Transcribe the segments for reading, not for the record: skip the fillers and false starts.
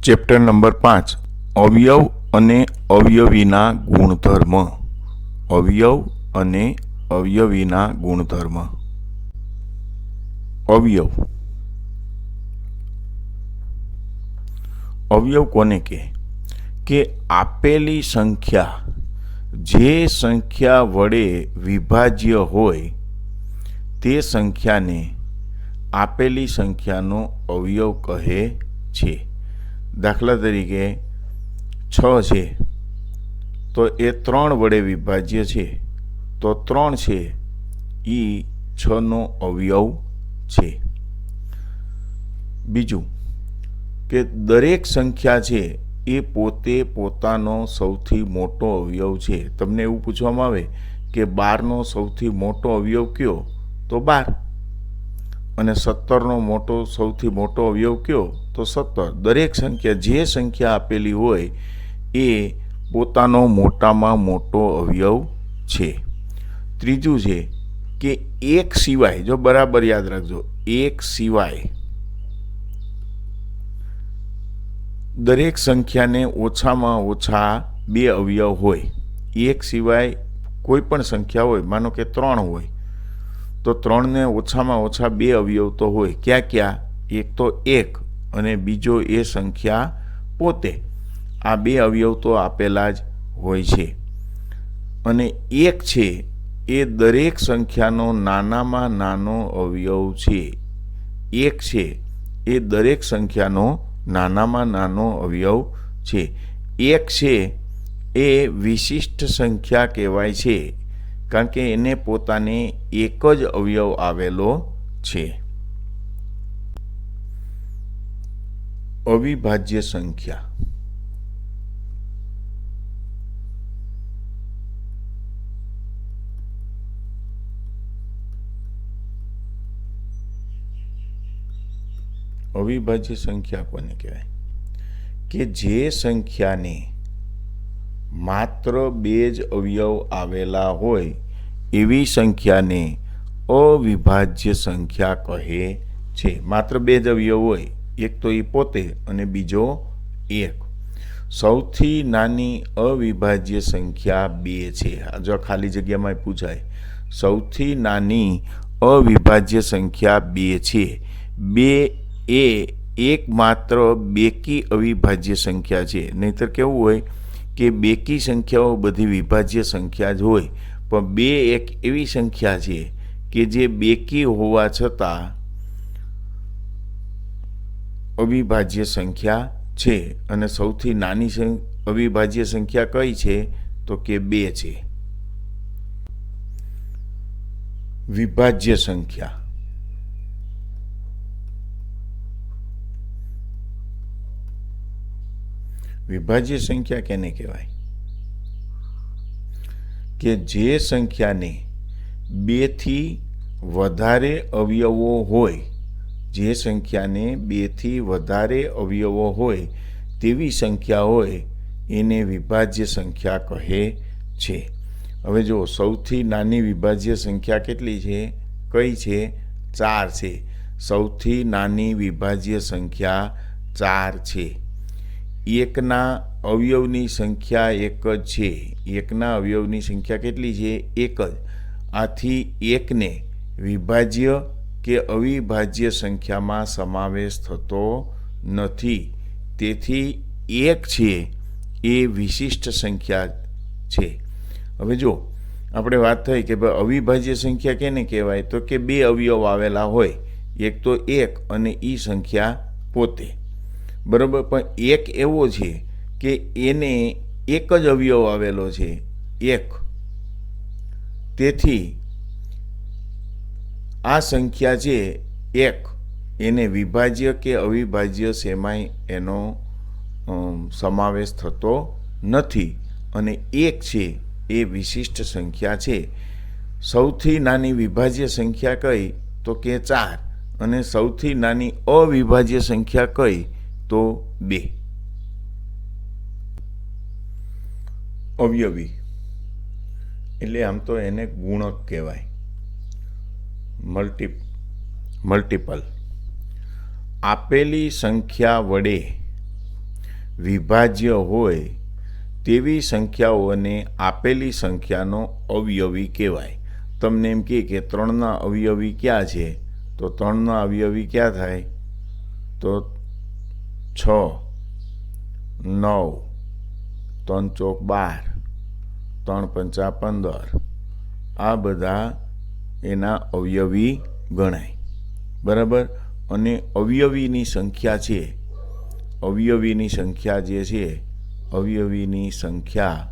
Chapter number 5 અવયવ અને અવયવીના ગુણધર્મ. અવયવ અને અવયવીના ગુણધર્મ. અવયવ. અવયવ કોને કહે? કે આપેલી સંખ્યા જે સંખ્યા વડે વિભાજ્ય હોય તે સંખ્યાને આપેલી સંખ્યાનો અવયવ કહે છે. દાખલા તરીકે 6 છે તો એ 3 વડે વિભાજ્ય છે, તો 3 છે એ 6નો અવયવ છે. બીજું કે દરેક સંખ્યા છે એ પોતે પોતાનો સૌથી મોટો અવયવ છે. તમને એવું પૂછવામાં આવે કે 12નો સૌથી મોટો અવયવ કયો? તો 12. અને 17નો સૌથી મોટો અવયવ કયો? તો 17. દરેક સંખ્યા જે સંખ્યા આપેલી હોય એ પોતાનો મોટામાં મોટો અવયવ છે. ત્રીજું છે કે એક સિવાય, જો બરાબર યાદ રાખજો, એક સિવાય દરેક સંખ્યાને ઓછામાં ઓછા 2 અવયવ હોય. એક સિવાય કોઈ પણ સંખ્યા હોય, માનો કે 3 હોય તો 3ને ઓછામાં ઓછા 2 અવયવ તો હોય. ક્યાં ક્યાં? એક તો 1 અને બીજો એ સંખ્યા પોતે. આ 2 અવયવ તો આપેલા જ હોય છે. અને 1 છે એ દરેક સંખ્યાનો નાનામાં નાનો અવયવ છે. 1 છે એ દરેક સંખ્યાનો નાનામાં નાનો અવયવ છે. 1 છે એ વિશિષ્ટ સંખ્યા કહેવાય છે, કારણ કે એને પોતાને એક જ અવયવ આવેલો છે. અવિભાજ્ય સંખ્યા. અવિભાજ્ય સંખ્યા કોને કહેવાય? કે જે સંખ્યાને માત્ર 2 જ અવયવ આવેલા હોય એવી સંખ્યાને અવિભાજ્ય સંખ્યા કહે છે. માત્ર 2 જ અવયવ હોય, એક તો એ પોતે અને બીજો 1. સૌથી નાની અવિભાજ્ય સંખ્યા 2 છે. જો ખાલી જગ્યામાં પૂછાય, સૌથી નાની અવિભાજ્ય સંખ્યા 2 છે. 2 એ એકમાત્ર બેકી અવિભાજ્ય સંખ્યા છે. નહીંતર કેવું હોય કે બેકી સંખ્યાઓ બધી વિભાજ્ય સંખ્યા જ હોય, પણ 2 એક એવી સંખ્યા છે કે જે બેકી હોવા છતાં અવિભાજ્ય સંખ્યા છે. અને સૌથી નાની અવિભાજ્ય સંખ્યા કઈ છે? તો કે 2 છે. વિભાજ્ય સંખ્યા. વિભાજ્ય સંખ્યા કેને કહેવાય? કે જે સંખ્યાને 2 થી વધારે અવયવો હોય, જે સંખ્યાને 2 થી વધારે અવયવો હોય તેવી સંખ્યા હોય એને વિભાજ્ય સંખ્યા કહે છે. હવે જો સૌથી નાની વિભાજ્ય સંખ્યા કેટલી છે? કઈ છે? 4 છે. સૌથી નાની વિભાજ્ય સંખ્યા 4 છે. એકના અવયવની સંખ્યા 1 જ છે. એકના અવયવની સંખ્યા કેટલી છે? 1 જ. આથી 1ને વિભાજ્ય કે અવિભાજ્ય સંખ્યામાં સમાવેશ થતો નથી. તેથી 1 છે એ વિશિષ્ટ સંખ્યા છે. હવે જો આપણે વાત થઈ કે ભાઈ અવિભાજ્ય સંખ્યા કેને કહેવાય? તો કે 2 અવયવ આવેલા હોય, એક તો 1 અને એ સંખ્યા પોતે. બરાબર. પણ 1 એવો છે કે એને એક જ અવયવ આવેલો છે, 1. તેથી આ સંખ્યા છે 1, એને વિભાજ્ય કે અવિભાજ્ય શેમાંય એનો સમાવેશ થતો નથી. અને 1 છે એ વિશિષ્ટ સંખ્યા છે. સૌથી નાની વિભાજ્ય સંખ્યા કઈ? તો કે 4. અને સૌથી નાની અવિભાજ્ય સંખ્યા કઈ? તો 2. અવયવી એટલે આમ તો એને ગુણક કહેવાય, મલ્ટિપલ. આપેલી સંખ્યા વડે વિભાજ્ય હોય તેવી સંખ્યાઓને આપેલી સંખ્યાનો અવયવી કહેવાય. તમને એમ કહે કે 3ના અવયવી ક્યાં છે, તો 3ના અવયવી ક્યાં થાય, તો 6, 9, 3 ચોક 12, 3 પંચા 15, આ બધા એના અવયવી ગણાય. બરાબર. અને અવયવીની સંખ્યા છે, અવયવીની સંખ્યા જે છે, અવયવીની સંખ્યા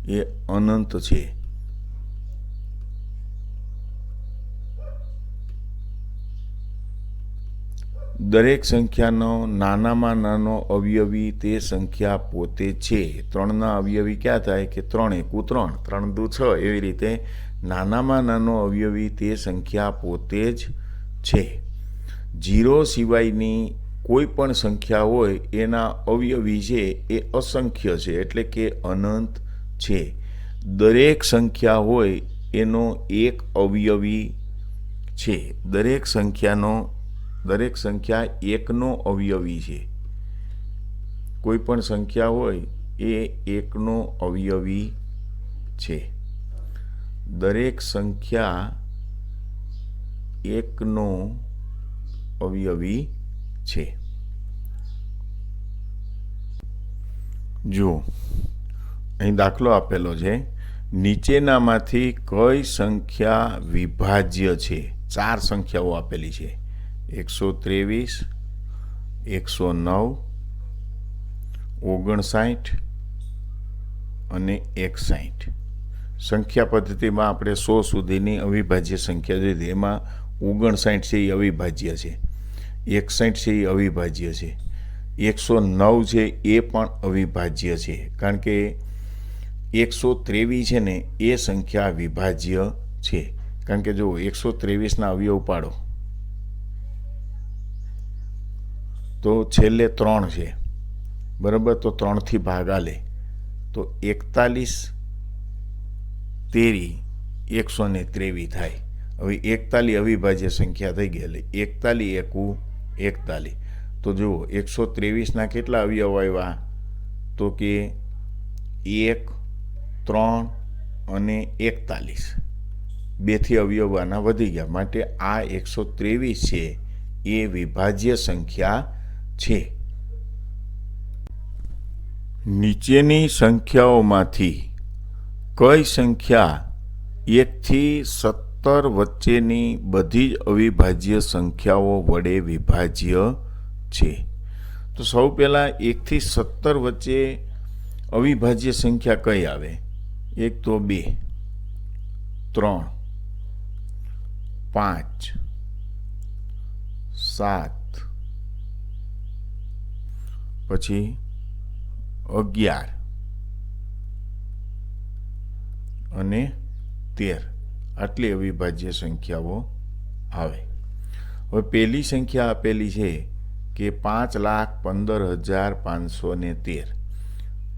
એ અનંત છે. દરેક સંખ્યાનો નાનામાં નાનો અવયવી તે સંખ્યા પોતે છે. 3ના અવયવી ક્યાં થાય, કે 3 એકુ 3, 3 દુ 6, એવી રીતે નાનામાં નાનો અવયવી તે સંખ્યા પોતે જ છે. 0 સિવાયની કોઈ પણ સંખ્યા હોય એના અવયવી છે એ અસંખ્ય છે, એટલે કે અનંત છે. દરેક સંખ્યા હોય એનો એક અવયવી છે. દરેક સંખ્યા એકનો અવયવી છે. કોઈ પણ સંખ્યા હોય એ એકનો અવયવી છે. દરેક સંખ્યા એકનો અવયવી છે. જો અહીં દાખલો આપેલો છે, નીચેનામાંથી કઈ સંખ્યા વિભાજ્ય છે. 4 સંખ્યાઓ આપેલી છે, 123, 109, 59 અને 61. સંખ્યા પદ્ધતિમાં આપણે 100 સુધીની અવિભાજ્ય સંખ્યા જોઈ હતી. એમાં 59 છે એ અવિભાજ્ય છે, 61 છે એ અવિભાજ્ય છે, 109 છે એ પણ અવિભાજ્ય છે. કારણ કે 123 છે ને એ સંખ્યા વિભાજ્ય છે. કારણ કે જો 123ના અવયવ પાડો તો છેલ્લે 3 છે. બરાબર. તો 3થી ભાગ આલે તો 41 તેરી 123 થાય. હવે 41 અવિભાજ્ય સંખ્યા થઈ ગઈ, એટલે 41 એકુ 41. તો જુઓ 123ના કેટલા અવયવ આવ્યા, તો કે 1, 3 અને 41. 2થી અવયવ આના વધી ગયા, માટે આ 123 છે એ વિભાજ્ય સંખ્યા છે. નીચેની સંખ્યાઓમાંથી કઈ સંખ્યા 1 થી 17 વચ્ચેની બધી જ અવિભાજ્ય સંખ્યાઓ વડે વિભાજ્ય છે? તો સૌ પહેલાં 1 થી 17 વચ્ચે અવિભાજ્ય સંખ્યા કઈ આવે? એક તો 2, 3, 5, 7, પછી 11 અને 13. આટલી અવિભાજ્ય સંખ્યાઓ આવે. હવે પહેલી સંખ્યા આપેલી છે કે 5,15,513.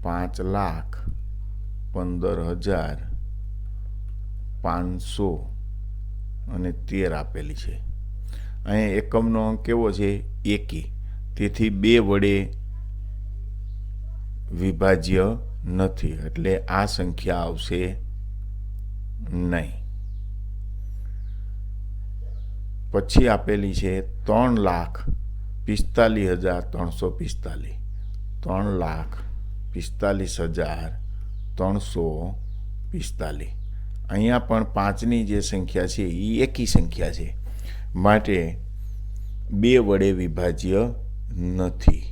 5,15,513 આપેલી છે. અહીંયા એકમનો અંક કેવો છે? એકી. તેથી 2 વડે વિભાજ્ય નથી, એટલે આ સંખ્યા આવશે નહીં. પછી આપેલી છે 3,45,345. 3,45,345. અહીંયા પણ 5ની જે સંખ્યા છે એ એકી સંખ્યા છે, માટે 2 વડે વિભાજ્ય નથી.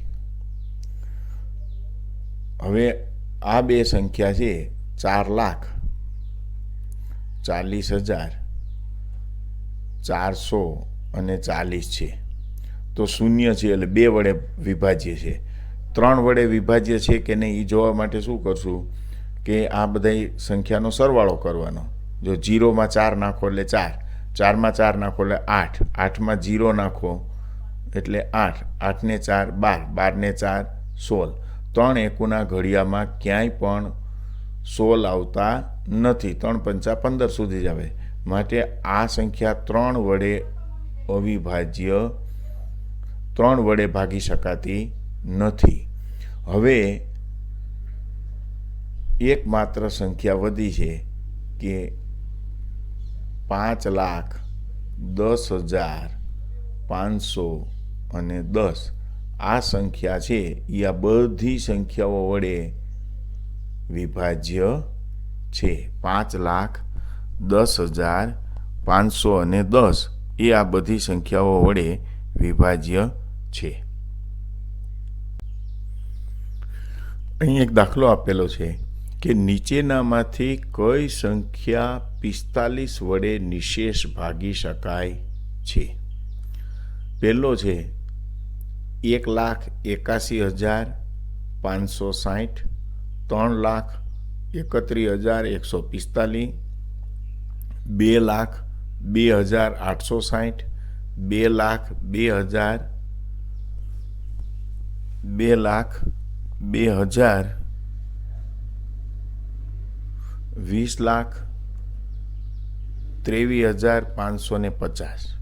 હવે આ 2 સંખ્યા છે 4,40,400 અને 40 છે. તો શૂન્ય છે, એટલે 2 વડે વિભાજ્ય છે. 3 વડે વિભાજ્ય છે કે નહીં એ જોવા માટે શું કરશું કે આ બધી સંખ્યાનો સરવાળો કરવાનો. જો 0માં 4 નાખો એટલે 4, 4માં 4 નાખો એટલે 8, 8માં 0 નાખો એટલે 8, 8 ને 4 12, 12 ને 4 16. 3 એકુના ઘડિયામાં ક્યાંય પણ 16 આવતા નથી. 3 પંચા 15 સુધી જ આવે, માટે આ સંખ્યા 3 વડે અવિભાજ્ય, 3 વડે ભાગી શકાતી નથી. હવે એકમાત્ર સંખ્યા વધી છે કે 5,10,510 આ સંખ્યા છે એ આ બધી સંખ્યાઓ વડે વિભાજ્ય છે. 5,10,510 એ આ બધી સંખ્યાઓ વડે વિભાજ્ય છે. અહીં એક દાખલો આપેલો છે કે નીચેનામાંથી કઈ સંખ્યા 45 વડે નિશેષ ભાગી શકાય છે? પહેલો છે 1,81,560, 3,31,145, 2,02,860, 2,02,000, 20,23,550.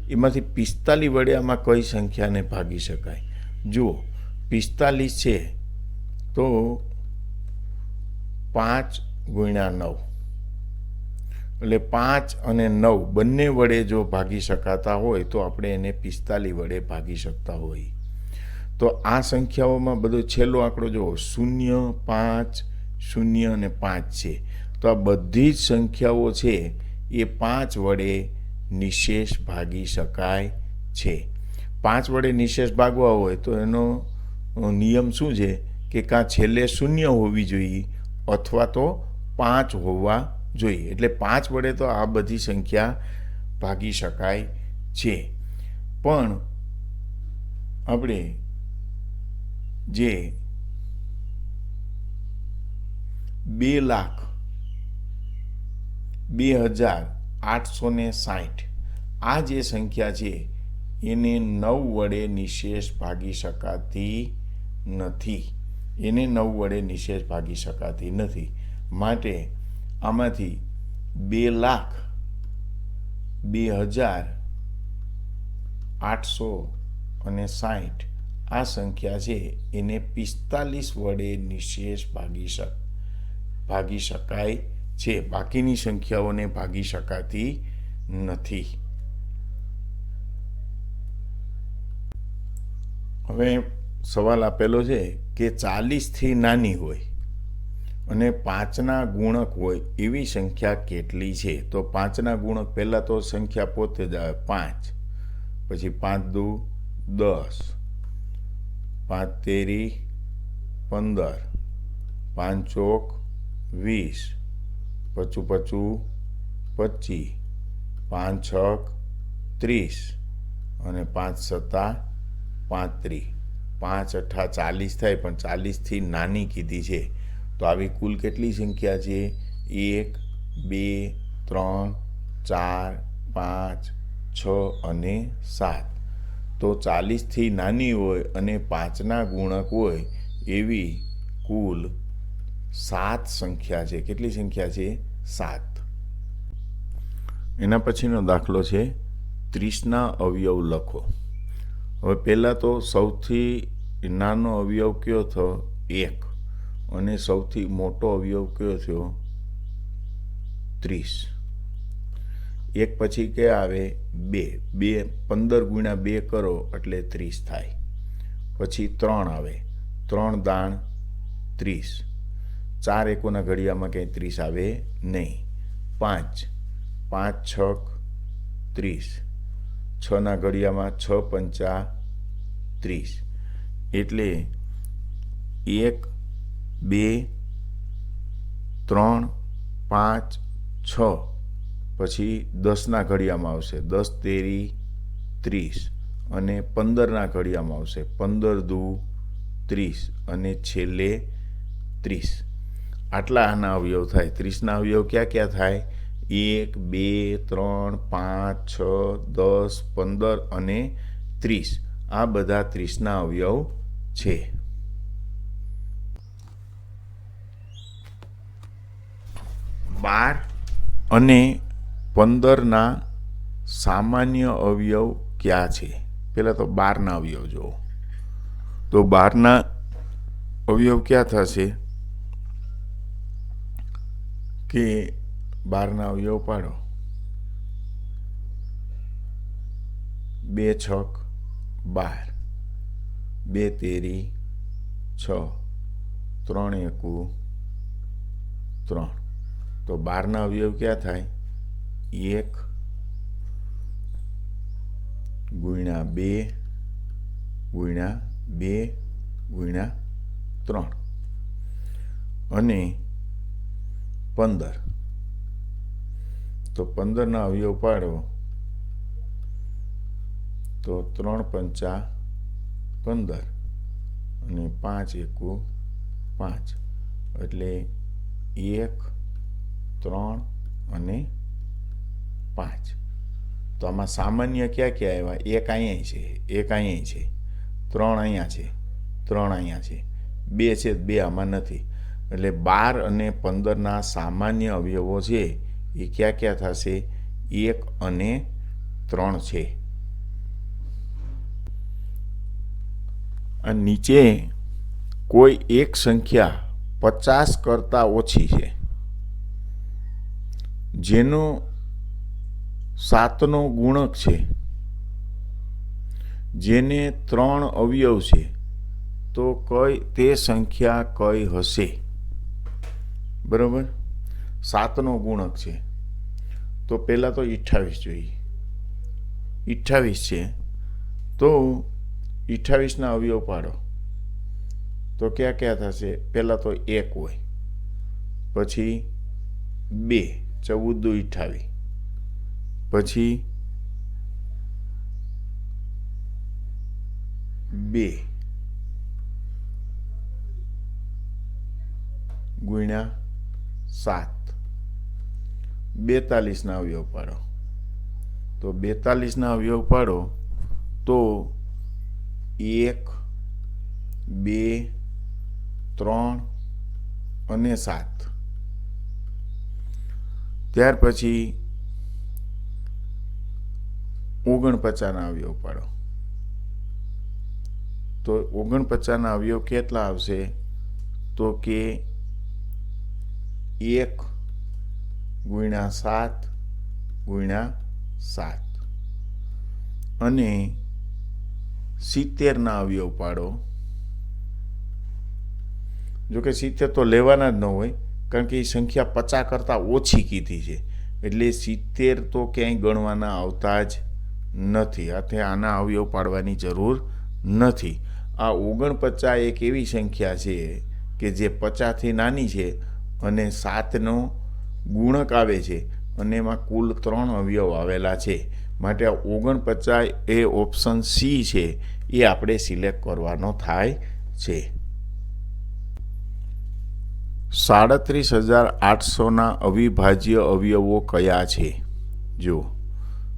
એમાંથી 45 વડે આમાં કઈ સંખ્યાને ભાગી શકાય? જુઓ, 45 છે તો 5 ગુણ્યા 9 એટલે 5 અને 9 બંને વડે જો ભાગી શકાતા હોય તો આપણે એને 45 વડે ભાગી શકતા હોઈએ. તો આ સંખ્યાઓમાં બધો છેલ્લો આંકડો જુઓ, 0, 5, 0 અને 5 છે. તો આ બધી જ સંખ્યાઓ છે એ 5 વડે નિશેષ ભાગી શકાય છે. 5 વડે નિશેષ ભાગવા હોય તો એનો નિયમ શું છે કે કાં છેલ્લે 0 હોવી જોઈએ અથવા તો 5 હોવા જોઈએ. એટલે 5 વડે તો આ બધી સંખ્યા ભાગી શકાય છે. પણ આપણે જે 2,02,860 આ જે સંખ્યા છે એને 9 વડે નિશેષ ભાગી શકાતી નથી. એને 9 વડે નિશેષ ભાગી શકાતી નથી. માટે આમાંથી 2,02,860 આ સંખ્યા છે એને 45 વડે નિશેષ ભાગી શકાય છે. બાકીની સંખ્યાઓને ભાગી શકાતી નથી. હવે સવાલ આપેલો છે કે 40થી નાની હોય અને 5ના ગુણક હોય એવી સંખ્યા કેટલી છે? તો 5ના ગુણક પહેલાં તો સંખ્યા પોતે જ આવે 5, પછી 5 દુ 10, 5 તેરી 15, 5 ચોક 20, પચું 25, 5 છક 30 અને 5 સત્તા 35, 5 અઠ્ઠા 40 થાય, પણ 40થી નાની કીધી છે. તો આવી કુલ કેટલી સંખ્યા છે? 1, 2, 3, 4, 5, 6 અને 7. તો 40થી નાની હોય અને 5ના ગુણક હોય એવી કુલ 7 સંખ્યા છે. કેટલી સંખ્યા છે? 7. એના પછીનો દાખલો છે 30ના અવયવ લખો. હવે પહેલાં તો સૌથી નાનો અવયવ કયો થયો? 1 અને સૌથી મોટો અવયવ કયો થયો? 30. 1 પછી કે આવે 2. 15 ગુણ્યા 2 કરો એટલે 30 થાય. પછી 3 આવે, 3 દાણ 30. 4 એકોના ઘડિયામાં કંઈ 30 આવે નહીં. 5 છક 30. 6ના ઘડિયામાં 6 પંચા 30. એટલે 1, 2, 3, 5, 6 પછી 10ના ઘડિયામાં આવશે 10 તેરી 30 અને 15ના ઘડિયામાં આવશે 15 દુ 30 અને છેલ્લે 30. આટલા આના અવયવ થાય. 30ના અવયવ ક્યાં ક્યાં થાય? 1, 2, 3, 5, 6, 10, 15 અને 30. આ બધા 30ના અવયવ છે. બાર અને 15ના સામાન્ય અવયવ ક્યાં છે? પહેલાં તો 12ના અવયવ જુઓ. તો 12ના અવયવ ક્યાં થશે કે 12ના અવયવ પાડો. 2 છક 12, 2 તેરી 6, 3 એકુ 3. તો 12ના અવયવ ક્યાં થાય? 1 ગુણ્યા 2 ગુણ્યા 2 ગુણ્યા 3 અને 15. તો 15ના અવયવ પાડો તો 3 પંચા 15 અને 5 એકુ 5 એટલે 1, 3 અને 5. તો આમાં સામાન્ય ક્યાં ક્યાં આવ્યા? 1 અહીંયા છે, 1 અહીંયા છે, 3 અહીંયા છે, 3 અહીંયા છે, 2 છે, 2 આમાં નથી. એટલે 12 અને 15ના સામાન્ય અવયવો છે એ ક્યાં ક્યાં થશે? 1 અને 3 છે. અને નીચે કોઈ એક સંખ્યા 50 કરતાં ઓછી છે જેનો 7નો ગુણક છે, જેને 3 અવયવ છે, તો તે સંખ્યા કઈ હશે? બરાબર, 7નો ગુણક છે તો પહેલાં તો 28 જોઈએ. 28 છે તો 28ના અવયવ પાડો તો ક્યાં ક્યાં થશે? પહેલાં તો 1 હોય, પછી 2, 14 દુ 28, પછી 2 ગુણ્યા 7, 42ના અવયવ પાડો તો 42ના અવયવ પાડો તો 1, 2, 3 અને 7. ત્યાર પછી 49ના અવયવ પાડો તો 49ના અવયવ કેટલા આવશે? તો કે 1 ગુણ્યા 7 ગુણ્યા 7 અને 70ના અવયવ પાડો. જોકે 70 તો લેવાના જ ન હોય કારણ કે એ સંખ્યા 50 કરતાં ઓછી કીધી છે એટલે 70 તો ક્યાંય ગણવાના આવતા જ નથી. આના અવયવ પાડવાની જરૂર નથી. આ 49 એક એવી સંખ્યા છે કે જે 50થી નાની છે અને 7નો ગુણક આવે છે અને એમાં કુલ 3 અવયવ આવેલા છે. માટે આ 49 એ ઓપ્શન સી છે એ આપણે સિલેક્ટ કરવાનો થાય છે. 37,800ના અવિભાજ્ય અવયવો કયા છે? જો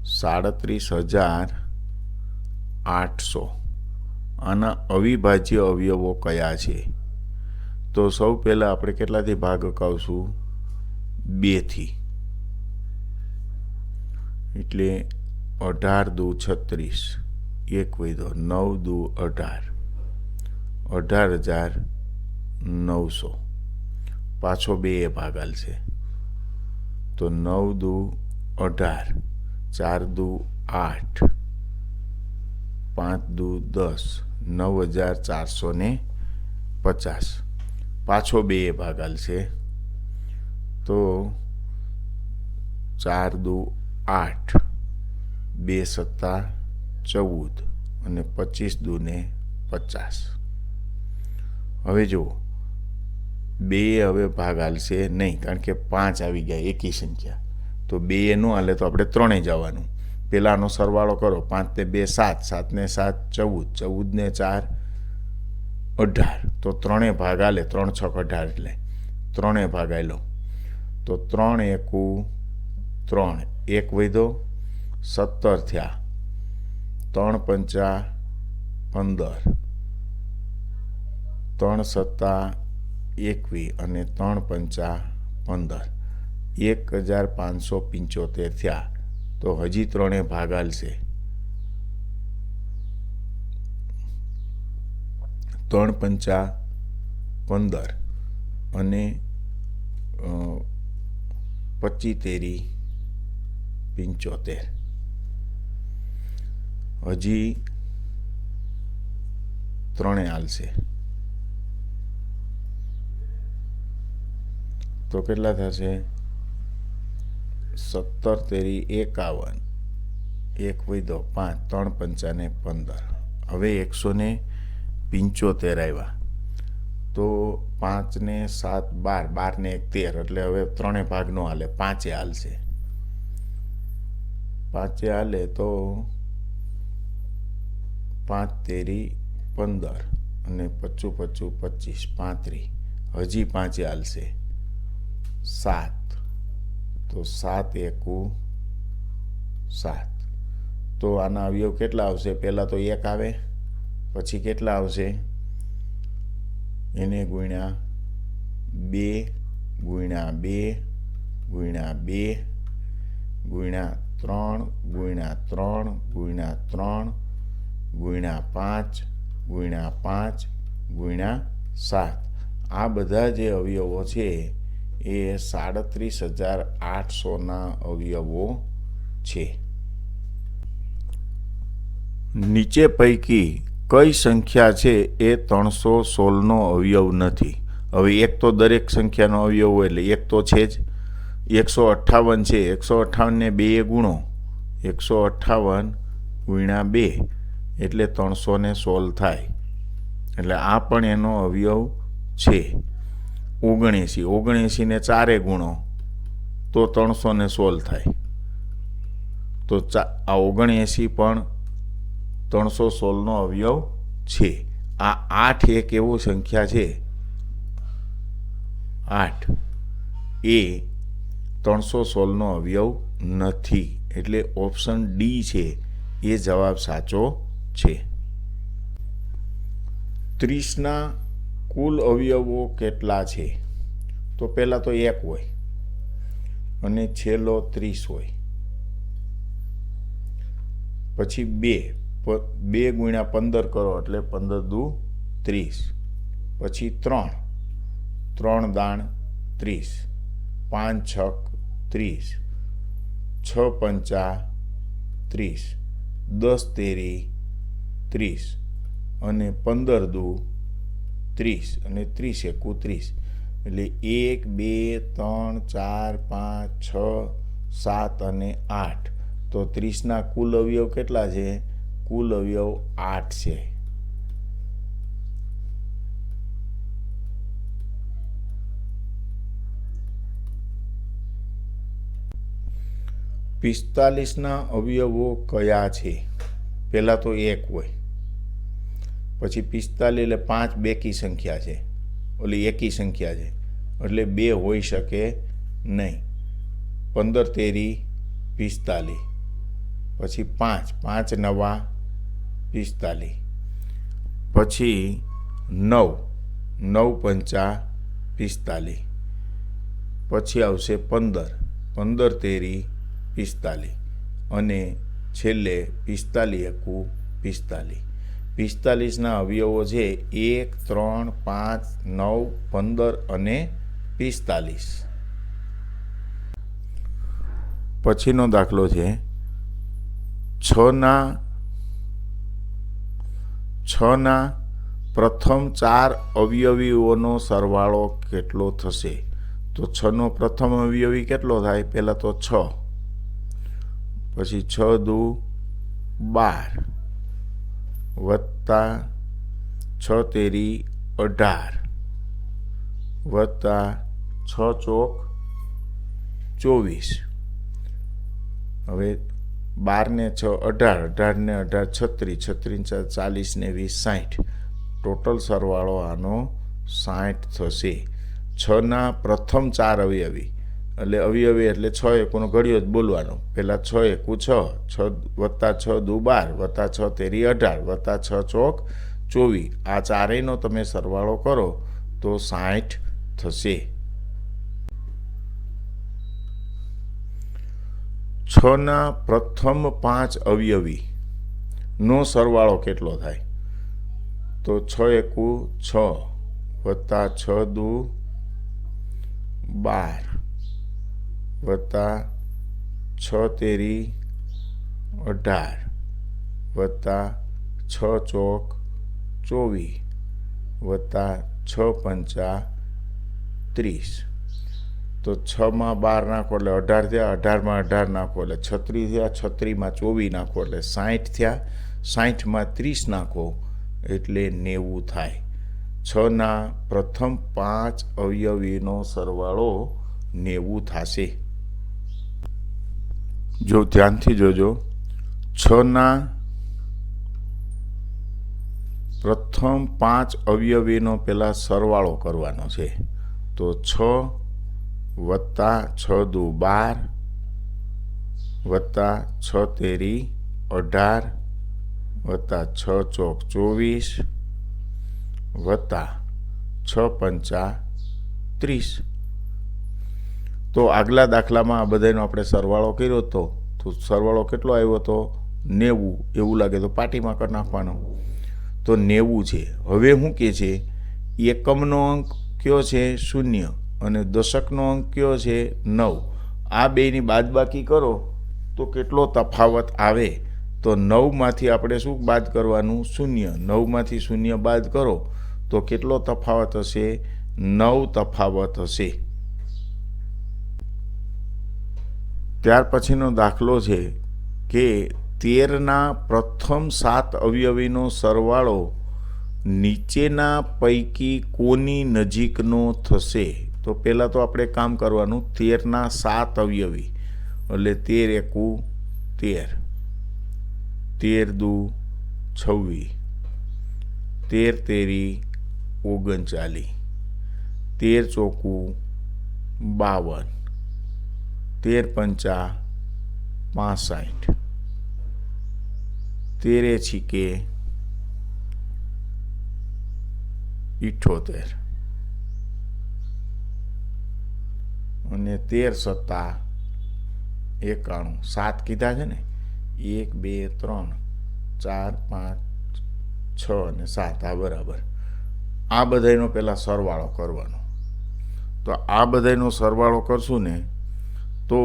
37,800 આના અવિભાજ્ય અવયવો કયા છે? તો સૌ પહેલાં આપણે કેટલાથી ભાગ અકાવશું? 2થી. એટલે 18 દુ 36, 1 વધ્યો, 9 દુ 18, 18,900. પાછો 2 એ ભાગ હાલશે તો 9 દુ 18, 4 દુ 8, 5 દુ 10, 9,450. પાછો 2 એ ભાગ હાલશે તો 4 દુ 8, 2 સત્તા 14 અને 25 દુને 50. હવે જુઓ 2 હવે ભાગ હાલશે નહીં કારણ કે 5 આવી ગયા એકી સંખ્યા તો 2 ન હાલે તો આપણે 3 જવાનું. પહેલાંનો સરવાળો કરો 5 ને 2 7, 7 ને 7 14, 14 ને 4 18 તો 3 ભાગ હાલે. 3 છક 18 એટલે 3 ભાગ હાલો તો 3 એકુ 3, 1 વધ્યો 17 થયા, 3 પંચા 15, 3 સત્તા 21 અને 3 પંચા 15, 1,575 થયા. તો હજી 3 ભાગ હાલશે. 3 પંચા 15 અને 25 તેરી 75. હજી 3 હાલશે તો કેટલા થશે? 17 તેરી 51, 1 વધ્યો 5, 3 પંચાને 15. હવે 175 આવ્યા તો 5 ને 7 12, 12 ને 1 13, એટલે હવે 3 ભાગ નો હાલે, 5 હાલશે. 5 હાલે તો 5 તેરી 15 અને 25 25 25 35. હજી 5 હાલશે 7, તો 7 એકુ 7. તો આના અવયવ કેટલા આવશે? પહેલાં તો 1 આવે, પછી કેટલા આવશે? એને ગુણ્યા 2 ગુણ્યા 2 ગુણ્યા 2 ગુણ્યા 3 ગુણ્યા 3 ગુણ્યા 3 ગુણ્યા 5 ગુણ્યા 5 ગુણ્યા 7. આ બધા જે અવયવો છે એ 37,800ના અવયવો છે. નીચે પૈકી કઈ સંખ્યા છે એ 316નો અવયવ નથી? હવે એક તો દરેક સંખ્યાનો અવયવ હોય એટલે એક તો છે જ. 158 છે, 158 ને 2 ગુણો, 158 ગુણ્યા 2 એટલે 316 થાય. એટલે આ પણ એનો અવયવ છે. 79, 79 ને 4 ગુણો તો 316 થાય. તો આ 79 પણ 316નો અવયવ છે. આ 8 એક એવો સંખ્યા છે, 8 એ 316નો અવયવ નથી. એટલે ઓપ્શન ડી છે એ જવાબ સાચો છે. 30ના કુલ અવયવો કેટલા છે? તો પહેલાં તો 1 હોય અને છેલ્લો 30 હોય. પછી 2 ગુણ્યા 15 કરો એટલે 15 દુ 30. પછી 3 દાણ 30, 5 છક 30, 6 પંચા 30, 10 તેરી 30 અને 15 દુ 30 અને 30 એકુ 30. એટલે 1 2 3 4 5 6 7 અને 8. તો 30ના કુલ અવયવ કેટલા છે? કુલ અવયવ 8 છે. પિસ્તાલીસના અવયવો કયા છે? પહેલાં તો 1 હોય, પછી 45 એટલે 5 બેકી સંખ્યા છે, ઓલી એકી સંખ્યા છે એટલે 2 હોઈ શકે નહીં. 15 તેરી 45, પછી 5 નવા 45, પછી 9 પંચા 45, પછી આવશે 15 તેરી 45 અને છેલ્લે 45 એકુ 45. 45ના અવયવો છે 1 3 5 9 15 અને 45. પછીનો દાખલો છે 6ના પ્રથમ 4 અવયવીઓનો સરવાળો કેટલો થશે? તો 6નો પ્રથમ અવયવી કેટલો થાય? પહેલાં તો 6, પછી 6 દુ 12 વત્તા 6 તેરી 18 વત્તા 6 ચોક 24. હવે 12 ને 6 18, 18 ને 18 36, 36 40 ને 20 60. ટોટલ સરવાળો આનો 60 થશે. 6ના પ્રથમ 4 અવયવી એટલે અવયવી એટલે 6 એકુનો ઘડિયો જ બોલવાનો. પહેલાં 6 એકુ 6 વત્તા 6 દુ 12 વત્તા 6 તેરી 18 વત્તા 6 ચોક 24. આ ચારેયનો તમે સરવાળો કરો તો 60 થશે. 6ના પ્રથમ 5 અવયવી નો સરવાળો કેટલો થાય? તો 6 એકુ 6 વત્તા 6 દુ 12 વત્તા 6 તેરી 18 વત્તા 6 ચોક 24 વત્તા 6 પંચા 30. તો 6 માં 12 નાખો એટલે 18 થયા, 18 માં 18 નાખો એટલે 36 થયા, 36 માં 24 નાખો એટલે 60 થયા, 60 માં 30 નાખો એટલે 90 થાય. 6ના પ્રથમ 5 અવયવીનો સરવાળો 90 થશે. જો ધ્યાનથી જોજો, 6ના પ્રથમ 5 અવયવીનો પહેલાં સરવાળો કરવાનો છે. તો 6 વત્તા 6 દુ 12 વત્તા 6 તેરી 18 વત્તા 6 ચોક 24 વત્તા 6 પંચા 30. તો આગલા દાખલામાં આ બધાનો આપણે સરવાળો કર્યો હતો, તો સરવાળો કેટલો આવ્યો હતો? 90. એવું લાગે તો પાટીમાં કરી નાખવાનો. તો 90 છે. હવે શું કહે છે? એકમનો અંક કયો છે? 0 અને દશકનો અંક કયો છે? 9. આ બેની બાદબાકી કરો તો કેટલો તફાવત આવે? તો 9માંથી આપણે શું બાદ કરવાનું? 0. 9માંથી 0 બાદ કરો તો કેટલો તફાવત હશે? 9 તફાવત હશે. ત્યાર પછીનો દાખલો છે કે 13ના પ્રથમ 7 અવયવીનો સરવાળો નીચેના પૈકી કોની નજીકનો થશે? તો પહેલાં તો આપણે કામ કરવાનું. 13ના 7 અવયવી એટલે 13 એકુ 13, 13 દુ 26, 13 તેરી 39, 13 ચોકું 52, 13 પંચા 65, 13 છીકે 78 અને 13 સત્તા 91. 7 કીધા છે ને? 1 2 3 4 5 6 અને 7. આ બરાબર. આ બધાનો પહેલાં સરવાળો કરવાનો. તો આ બધાનો સરવાળો કરશું ને તો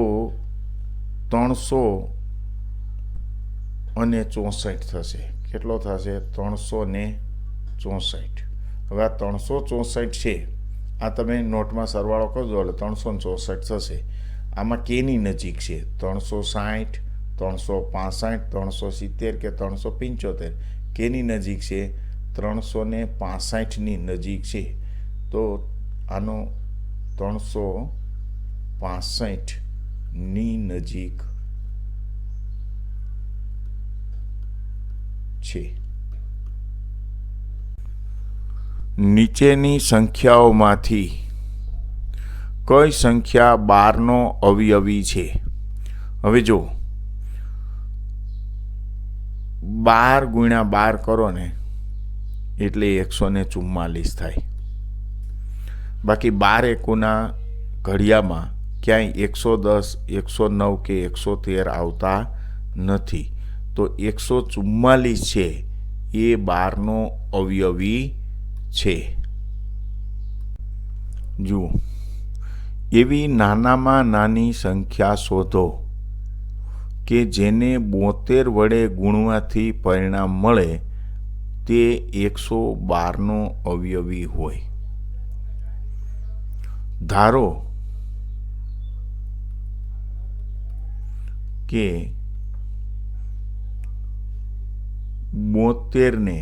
364 થશે. કેટલો થશે? 364. હવે આ 364 છે, આ તમે નોટમાં સરવાળો કરજો એટલે 364 થશે. આમાં કેની નજીક છે? 360, 365, 370 કે 375? કેની નજીક છે? 365ની નજીક છે. તો આનો 365ની નજીક છે. નીચેની સંખ્યાઓમાંથી કઈ સંખ્યા 12નો અવયવી છે? હવે જો 12 ગુણ્યા 12 કરો ને એટલે 144 થાય. બાકી 12 એકોના ઘડિયામાં ક્યાંય 110, 109 કે 113 આવતા નથી. તો 144 છે એ 12નો અવયવી છે. જુઓ, એવી નાનામાં નાની સંખ્યા શોધો કે જેને 72 વડે ગુણવાથી પરિણામ મળે તે 112નો અવયવી હોય. ધારો કે 72 ને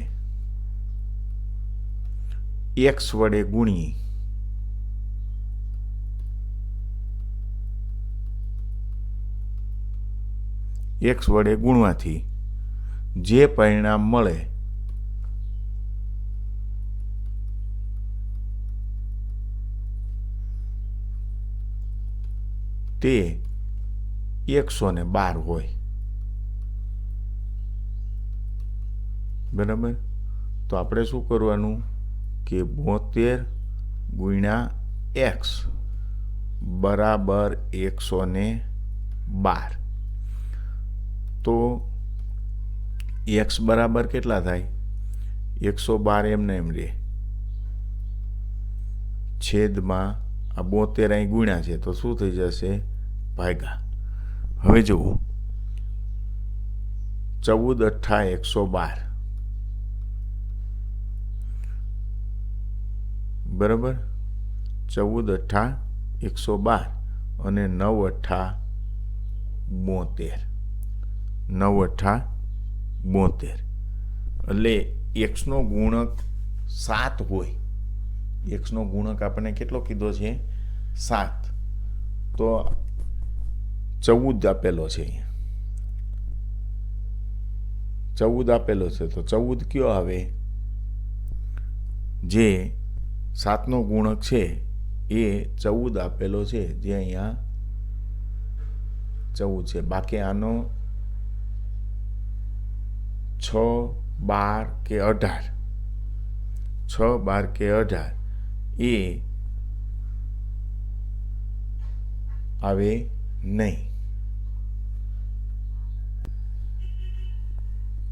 x વડે ગુણી x વડે ગુણવાથી જે પરિણામ મળે તે 112 હોય. બરાબર. તો આપણે શું કરવાનું કે 72 ગુણ્યા x બરાબર 112. તો x બરાબર કેટલા થાય? 112 એમને એમ રહે. છેદમાં આ 72 અહીં ગુણ્યા છે તો શું થઈ જશે? ભાગ્યા. હવે જુઓ 14 અઠ્ઠા 112 બરાબર. 14 અઠ્ઠા 112 અને 9 અઠ્ઠા 72. 9 અઠ્ઠા 72 એટલે એક્સનો ગુણક 7 હોય. એક્સનો ગુણક આપણને કેટલો કીધો છે? 7. તો 14 આપેલો છે અહીંયા. 14 આપેલો છે તો 14 કયો આવે? જે 7નો ગુણક છે એ 14 આપેલો છે, જે અહીંયા 14 છે. બાકી આનો 6, 12 કે 18, 6, 12 કે 18 એ આવે નહીં.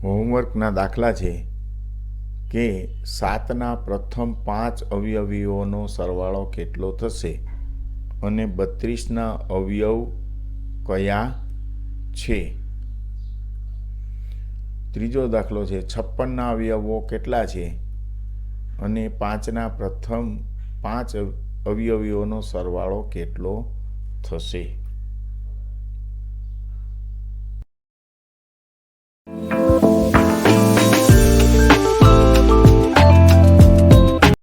હોમવર્કના દાખલા છે કે 7ના પ્રથમ 5 અવયવીઓનો સરવાળો કેટલો થશે અને 32ના અવયવ કયા છે. ત્રીજો દાખલો છે 56ના અવયવો કેટલા છે અને 5ના પ્રથમ 5 અવયવીઓનો સરવાળો કેટલો થશે.